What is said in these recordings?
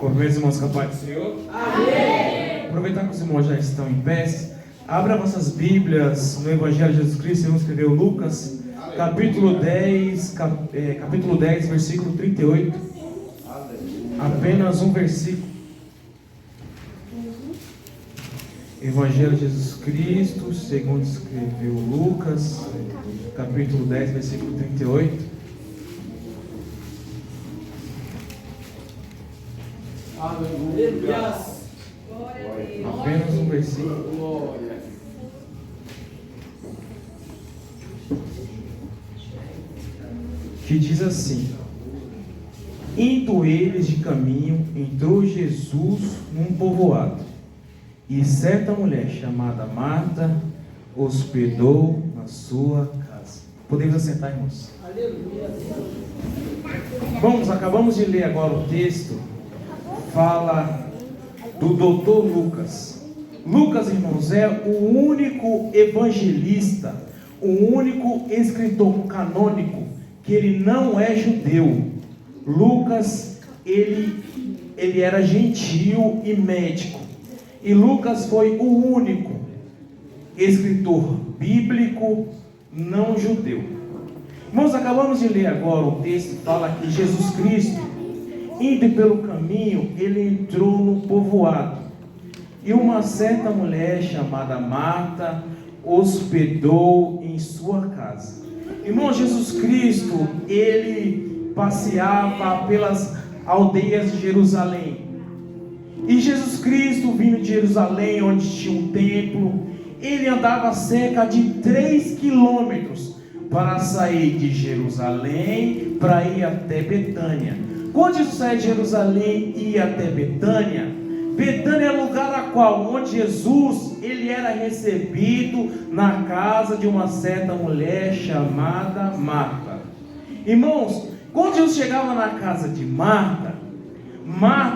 Meus irmãos, com a paz do Senhor. Amém. Aproveitar que os irmãos já estão em pé, abra vossas Bíblias no Evangelho de Jesus Cristo. Vamos escrever Lucas, capítulo 10, versículo 38. Apenas um versículo. Evangelho de Jesus Cristo, segundo escreveu Lucas, capítulo 10, versículo 38. Aleluia. Apenas um versículo. Glória. Que diz assim: indo eles de caminho, entrou Jesus num povoado, e certa mulher chamada Marta hospedou na sua casa. Podemos assentar, irmãos? Aleluia. Vamos, acabamos de ler agora o texto. Fala do doutor Lucas. Lucas, irmãos, é o único evangelista, o único escritor canônico que ele não é judeu. Lucas, ele era gentio e médico. E Lucas foi o único escritor bíblico não judeu. Irmãos, acabamos de ler agora o texto, fala que Jesus Cristo, indo pelo caminho, ele entrou no povoado. E uma certa mulher chamada Marta hospedou em sua casa. Irmão, Jesus Cristo, ele passeava pelas aldeias de Jerusalém. E Jesus Cristo, vindo de Jerusalém, onde tinha um templo, ele andava cerca de 3 quilômetros para sair de Jerusalém para ir até Betânia. Quando Jesus saía de Jerusalém e ia até Betânia, Betânia é o lugar a qual, onde Jesus, ele era recebido na casa de uma certa mulher chamada Marta. Irmãos, quando Jesus chegava na casa de Marta,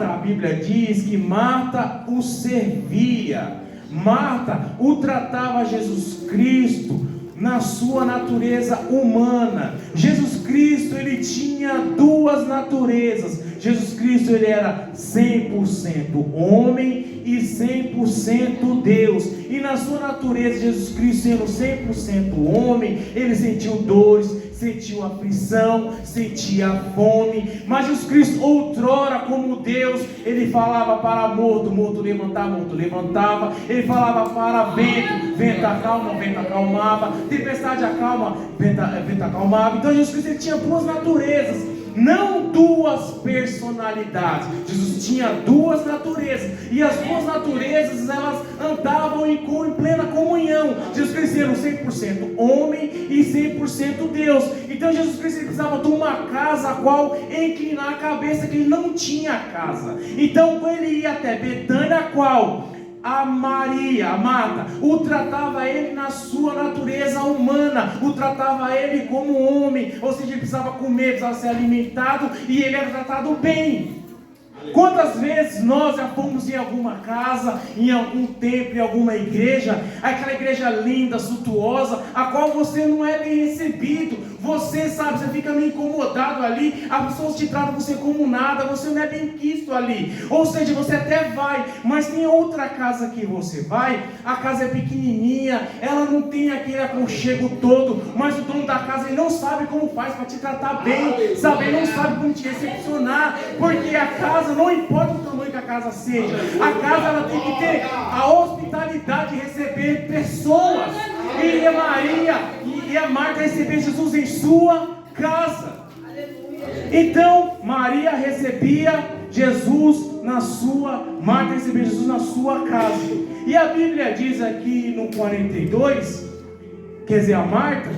a Bíblia diz que Marta o servia. Marta o tratava Jesus Cristo na sua natureza humana. Jesus Cristo, ele tinha duas naturezas. Jesus Cristo, ele era 100% homem e 100% Deus. E na sua natureza, Jesus Cristo sendo 100% homem, ele sentiu dores, sentiu aflição, sentia fome. Mas Jesus Cristo, outrora como Deus, ele falava para morto, morto levantava. Ele falava para vento, vento acalma, vento acalmava. Tempestade acalma, vento acalmava. Então Jesus Cristo, ele tinha duas naturezas, não duas personalidades. Jesus tinha duas naturezas, e as duas naturezas, elas andavam em plena comunhão. Jesus Cristo era 100% homem e 100% Deus. Então Jesus Cristo precisava de uma casa a qual inclinar a cabeça, que ele não tinha casa. Então quando ele ia até Betânia, a qual a Marta, o tratava ele na sua natureza humana, o tratava ele como homem, ou seja, ele precisava comer, precisava ser alimentado, e ele era tratado bem. Quantas vezes nós já fomos em alguma casa, em algum templo, em alguma igreja, aquela igreja linda, suntuosa, a qual você não é bem recebido, você sabe, você fica meio incomodado ali, as pessoas te tratam você como nada, você não é bem quisto ali, ou seja, você até vai, mas tem outra casa que você vai, a casa é pequenininha, ela não tem aquele aconchego todo, mas o dono da casa, ele não sabe como faz para te tratar bem, sabe, ele não sabe como te recepcionar, porque a casa, não importa o tamanho que a casa seja, a casa, ela tem que ter a hospitalidade de receber pessoas. E a Maria e a Marta receberam Jesus em sua casa. Então Maria recebia Jesus na sua, Marta recebia Jesus na sua casa. E a Bíblia diz aqui no 42, quer dizer, a Marta,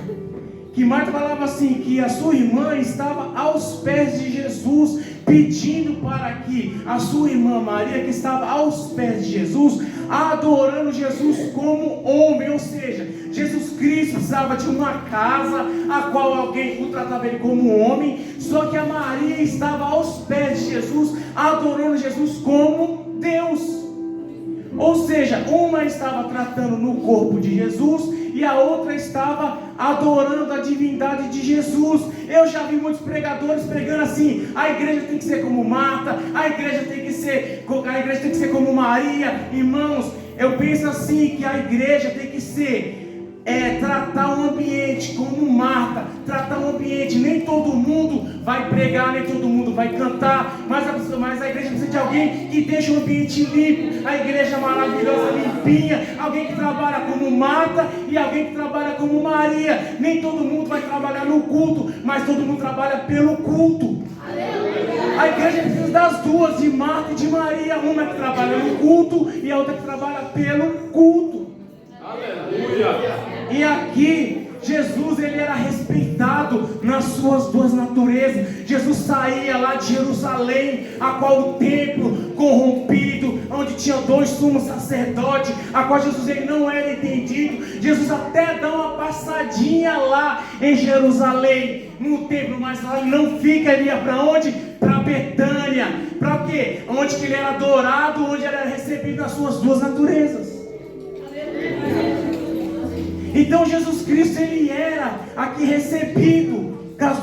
que Marta falava assim, que a sua irmã estava aos pés de Jesus, pedindo para que a sua irmã Maria, que estava aos pés de Jesus, adorando Jesus como homem, ou seja, Jesus Cristo precisava de uma casa a qual alguém o tratava ele como homem, só que a Maria estava aos pés de Jesus, adorando Jesus como Deus. Ou seja, uma estava tratando no corpo de Jesus e a outra estava adorando a divindade de Jesus. Eu já vi muitos pregadores pregando assim: a igreja tem que ser como Marta, a igreja tem que ser tem que ser como Maria. Irmãos, eu penso assim, que a igreja tem que ser tratar o ambiente como Marta, tratar o ambiente. Nem todo mundo vai pregar, nem todo mundo vai cantar, mas a igreja precisa de alguém que deixa o ambiente limpo, a igreja maravilhosa, limpinha, alguém que trabalha como Marta e alguém que trabalha como Maria. Nem todo mundo vai trabalhar no culto, mas todo mundo trabalha pelo culto. A igreja precisa das duas, de Marta e de Maria, uma que trabalha no culto e a outra que trabalha pelo culto. Aleluia. E aqui, Jesus, ele era respeitado nas suas duas naturezas. Jesus saía lá de Jerusalém, a qual o templo corrompido, onde tinha 2 sumos sacerdotes, a qual Jesus ele não era entendido. Jesus até dá uma passadinha lá em Jerusalém, no templo, mas lá ele não fica, ele ia para onde? Para Betânia. Para quê? Onde que ele era adorado, onde ele era recebido nas suas duas naturezas. Então Jesus Cristo, ele era aqui recebido com as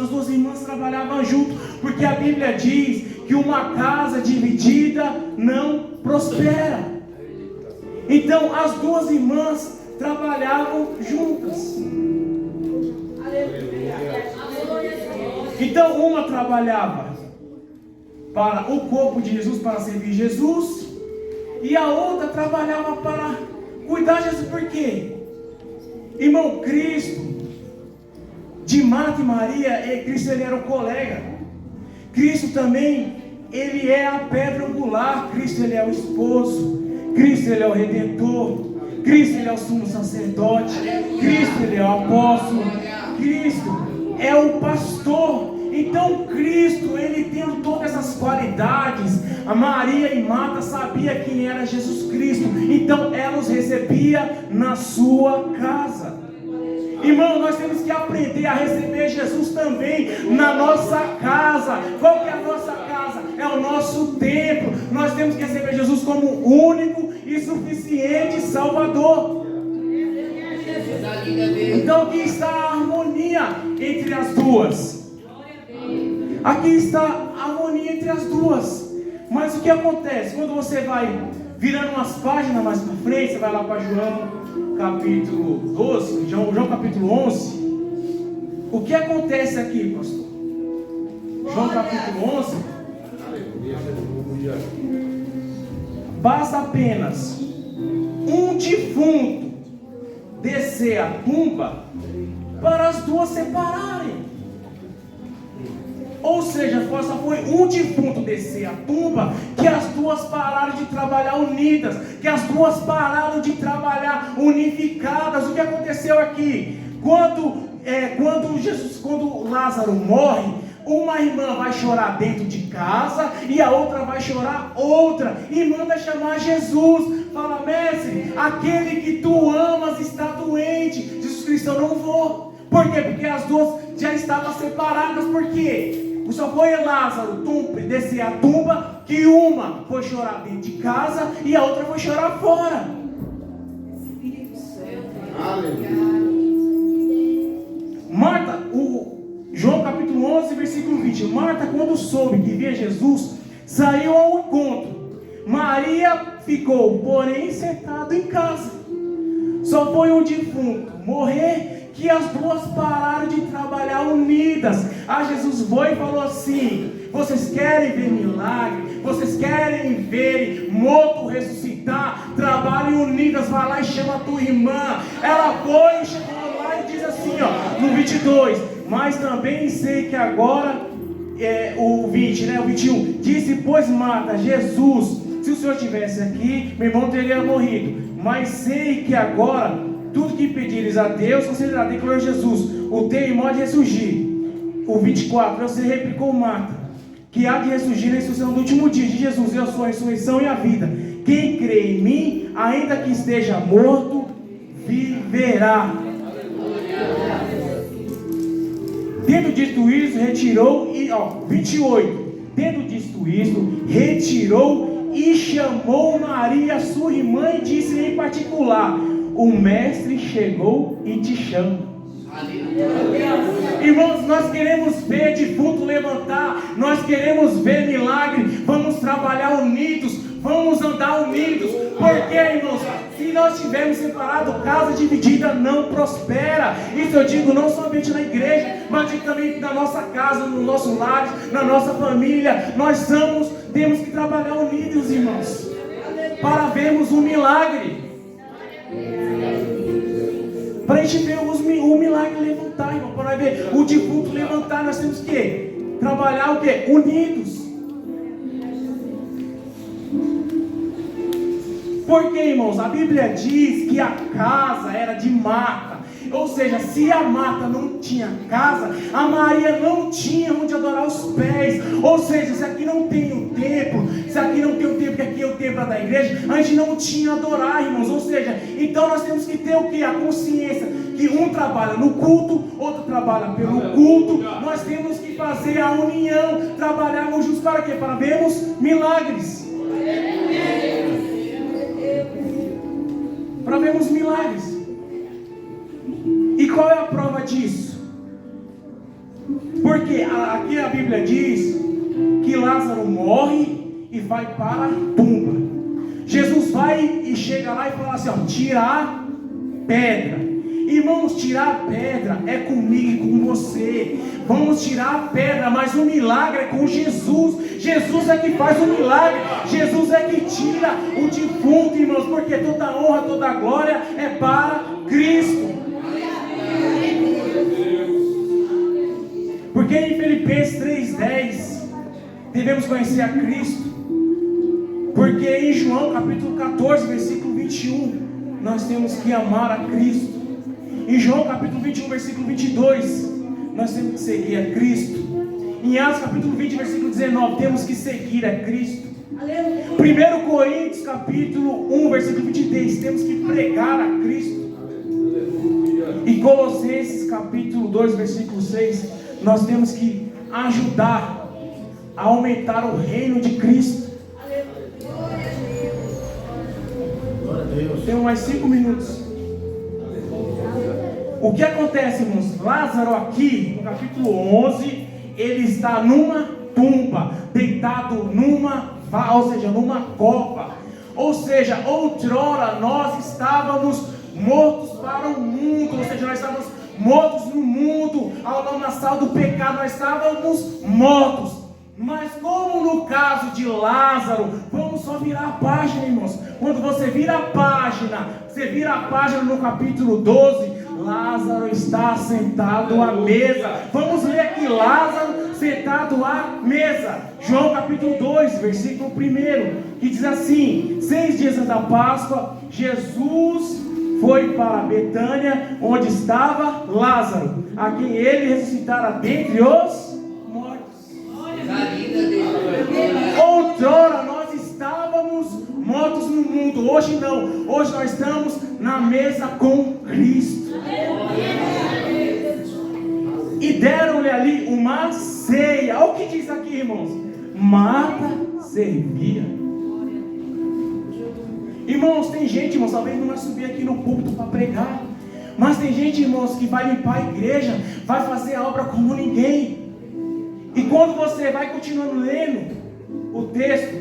duas irmãs trabalhavam junto, porque a Bíblia diz que uma casa dividida não prospera. Então as duas irmãs trabalhavam juntas. Então uma trabalhava para o corpo de Jesus, para servir Jesus, e a outra trabalhava para cuidar de Jesus. Por quê? Irmão, Cristo, de Marta e Maria, Cristo ele era o colega. Cristo também, ele é a pedra angular. Cristo ele é o esposo. Cristo ele é o redentor. Cristo ele é o sumo sacerdote. Cristo ele é o apóstolo. Cristo é o pastor. Então Cristo, ele tendo todas essas qualidades, a Maria e Marta sabia quem era Jesus Cristo, então ela os recebia na sua casa. Irmão, nós temos que aprender a receber Jesus também na nossa casa. Qual que é a nossa casa? É o nosso templo. Nós temos que receber Jesus como único e suficiente Salvador. Então aqui está a harmonia entre as duas. Aqui está a harmonia entre as duas. Mas o que acontece? Quando você vai virando umas páginas mais para frente, você vai lá para João capítulo 12, João capítulo 11. O que acontece aqui, pastor? João capítulo 11. Basta apenas um defunto descer a tumba para as duas separarem. Ou seja, só foi um defunto descer a tumba que as duas pararam de trabalhar unidas, que as duas pararam de trabalhar unificadas. O que aconteceu aqui? Quando Lázaro morre, uma irmã vai chorar dentro de casa e a outra vai chorar outra e manda chamar Jesus. Fala: mestre, aquele que tu amas está doente. Jesus Cristo: eu não vou. Por quê? Porque as duas já estavam separadas. Por quê? Só foi Lázaro descer a tumba, que uma foi chorar dentro de casa e a outra foi chorar fora. Marta, João capítulo 11, versículo 20. Marta, quando soube que via Jesus, saiu ao encontro. Maria ficou, porém, sentada em casa. Só foi um defunto morrer que as duas pararam de trabalhar unidas. Jesus foi e falou assim: vocês querem ver milagre? Vocês querem ver morto ressuscitar? Trabalhem unidas. Vai lá e chama a tua irmã. Ela foi e chegou lá e diz assim, no 22: mas também sei que agora, o 20, o 21, disse, pois Marta, Jesus, se o Senhor estivesse aqui, meu irmão teria morrido. Mas sei que agora, tudo que pedires a Deus, concederá. Declarou Jesus: o teu irmão há de ressurgir. O 24, você replicou Marta, que há de ressurgir na ressurreição do último dia de Jesus. Eu sou a ressurreição e a vida. Quem crê em mim, ainda que esteja morto, viverá. Tendo dito isso, retirou e, 28. Tendo dito isso, retirou e chamou Maria, sua irmã, e disse em particular: o mestre chegou e te chama. Irmãos, nós queremos ver defunto levantar, nós queremos ver milagre. Vamos trabalhar unidos, Vamos andar unidos. Porque, irmãos, se nós estivermos separados, casa dividida não prospera. Isso eu digo não somente na igreja, mas digo também na nossa casa, no nosso lar, na nossa família. Nós temos que trabalhar unidos, irmãos, para vermos um milagre. Para a gente ver o milagre levantar, irmão. Para ver o defunto levantar, nós temos que trabalhar o quê? Unidos. Porque, irmãos, a Bíblia diz que a casa era de Marta. Ou seja, se a Marta não tinha casa, a Maria não tinha onde adorar os pés. Ou seja, se aqui não tem o templo, se aqui não tem o templo, que aqui é o templo da igreja, a gente não tinha adorar, irmãos. Ou seja, então nós temos que ter o que? A consciência que um trabalha no culto, outro trabalha pelo culto. Nós temos que fazer a união, trabalharmos juntos para quê? Para vermos milagres. Para vermos milagres. E qual é a prova disso? Porque aqui a Bíblia diz que Lázaro morre e vai para a tumba. Jesus vai e chega lá e fala assim, ó, tira a pedra. Irmãos, tirar a pedra é comigo e com você. Vamos tirar a pedra, mas o milagre é com Jesus. Jesus é que faz o milagre. Jesus é que tira o defunto, irmãos, porque toda honra, toda glória é para Cristo. Porque em Filipenses 3,10 devemos conhecer a Cristo. Porque em João capítulo 14, versículo 21, nós temos que amar a Cristo. Em João capítulo 21, versículo 22, nós temos que seguir a Cristo. Em Atos capítulo 20, versículo 19, temos que seguir a Cristo. 1 Coríntios capítulo 1, versículo 23, temos que pregar a Cristo. E Colossenses capítulo 2, versículo 6, nós temos que ajudar a aumentar o reino de Cristo. Tenho mais 5 minutos. O que acontece, irmãos? Lázaro aqui, no capítulo 11, ele está numa tumba, deitado numa cova. Ou seja, outrora nós estávamos mortos para o mundo. Ou seja, nós estávamos mortos no mundo. Ao lamaçal do pecado, nós estávamos mortos. Mas como no caso de Lázaro, vamos só virar a página, irmãos. Quando você vira a página no capítulo 12, Lázaro está sentado à mesa. Vamos ler aqui, Lázaro sentado à mesa. João capítulo 2, versículo 1, que diz assim: 6 dias antes da Páscoa, Jesus foi para Betânia, onde estava Lázaro, a quem ele ressuscitara dentre os mortos. Outrora nós estávamos mortos no mundo, hoje não. Hoje nós estamos na mesa com Cristo. E deram-lhe ali uma ceia. Olha o que diz aqui, irmãos. Marta servia. Irmãos, tem gente, irmãos, talvez não vai subir aqui no púlpito para pregar, mas tem gente, irmãos, que vai limpar a igreja, vai fazer a obra como ninguém. E quando você vai continuando lendo o texto,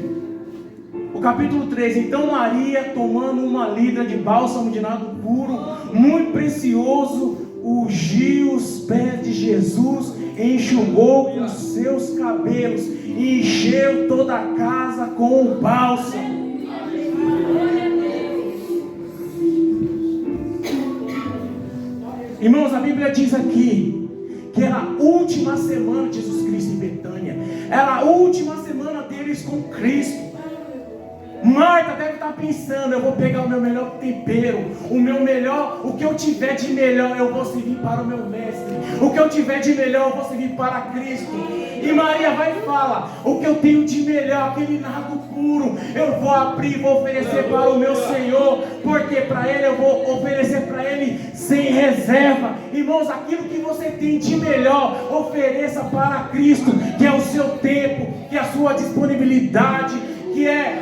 o capítulo 3, então Maria, tomando uma lidra de bálsamo de nardo puro, muito precioso, ungiu os pés de Jesus, enxugou com seus cabelos e encheu toda a casa com o bálsamo. Irmãos, a Bíblia diz aqui que era a última semana de Jesus Cristo em Betânia. Era a última semana deles com Cristo. Marta deve estar pensando: eu vou pegar o meu melhor tempero, o que eu tiver de melhor eu vou servir para o meu mestre, o que eu tiver de melhor eu vou servir para Cristo. E Maria vai e fala: o que eu tenho de melhor, aquele nardo puro, eu vou abrir e vou oferecer para o meu Senhor, porque para Ele eu vou oferecer para Ele sem reserva. Irmãos, aquilo que você tem de melhor, ofereça para Cristo, que é o seu tempo, que é a sua disponibilidade, que é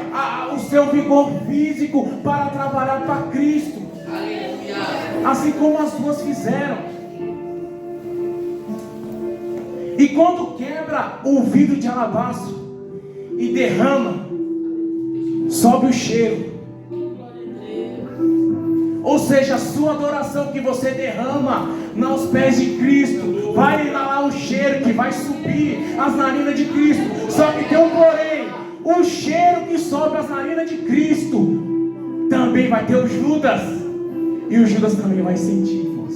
o seu vigor físico para trabalhar para Cristo. Aleluia. Assim como as duas fizeram. E quando quebra o vidro de alabastro e derrama sobe o cheiro. Ou seja, a sua adoração que você derrama aos pés de Cristo vai inalar o cheiro que vai subir as narinas de Cristo. Só que tem um porém: o cheiro que sobe as narinas de Cristo também vai ter o Judas. E o Judas também vai sentir, irmãos.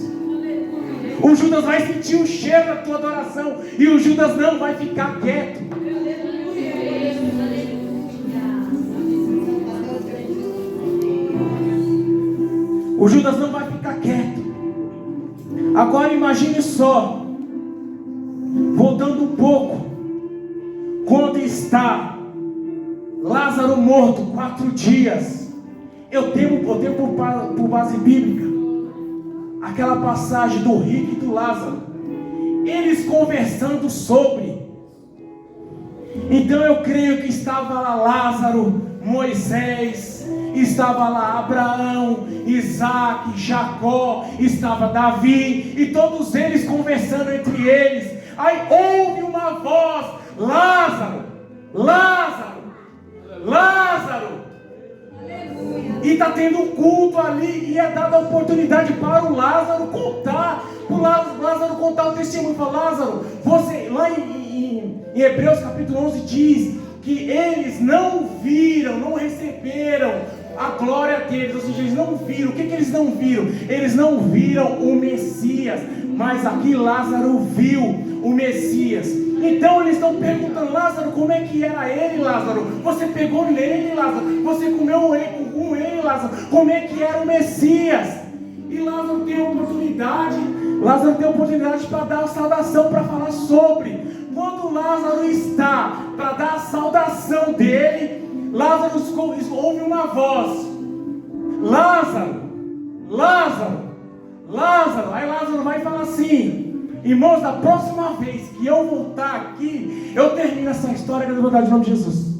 O Judas vai sentir o cheiro da tua adoração. E o Judas não vai ficar quieto. O Judas não vai ficar quieto. Agora imagine só, voltando um pouco, quando está Lázaro morto 4 dias. Eu tenho por base bíblica aquela passagem do rico e do Lázaro, eles conversando sobre. Então eu creio que estava lá Lázaro, Moisés, estava lá Abraão, Isaac, Jacó, estava Davi, e todos eles conversando entre eles. Aí houve uma voz: Lázaro, Lázaro, Lázaro. E está tendo um culto ali, e é dada a oportunidade para o Lázaro contar, o testemunho. Para Lázaro, você, lá em Hebreus capítulo 11 diz que eles não viram, não receberam a glória deles. Ou seja, eles não viram. O que eles não viram? Eles não viram o Messias, mas aqui Lázaro viu o Messias. Então eles estão perguntando: Lázaro, como é que era ele, Lázaro? Você pegou nele, Lázaro? Você comeu com ele, Lázaro? Como é que era o Messias? E Lázaro tem a oportunidade para dar a saudação, para falar sobre. Quando Lázaro está para dar a saudação dele, Lázaro ouve uma voz: Lázaro, Lázaro, Lázaro. Aí Lázaro vai falar assim: irmãos, da próxima vez que eu voltar aqui, eu termino essa história com a vontade de nome de Jesus.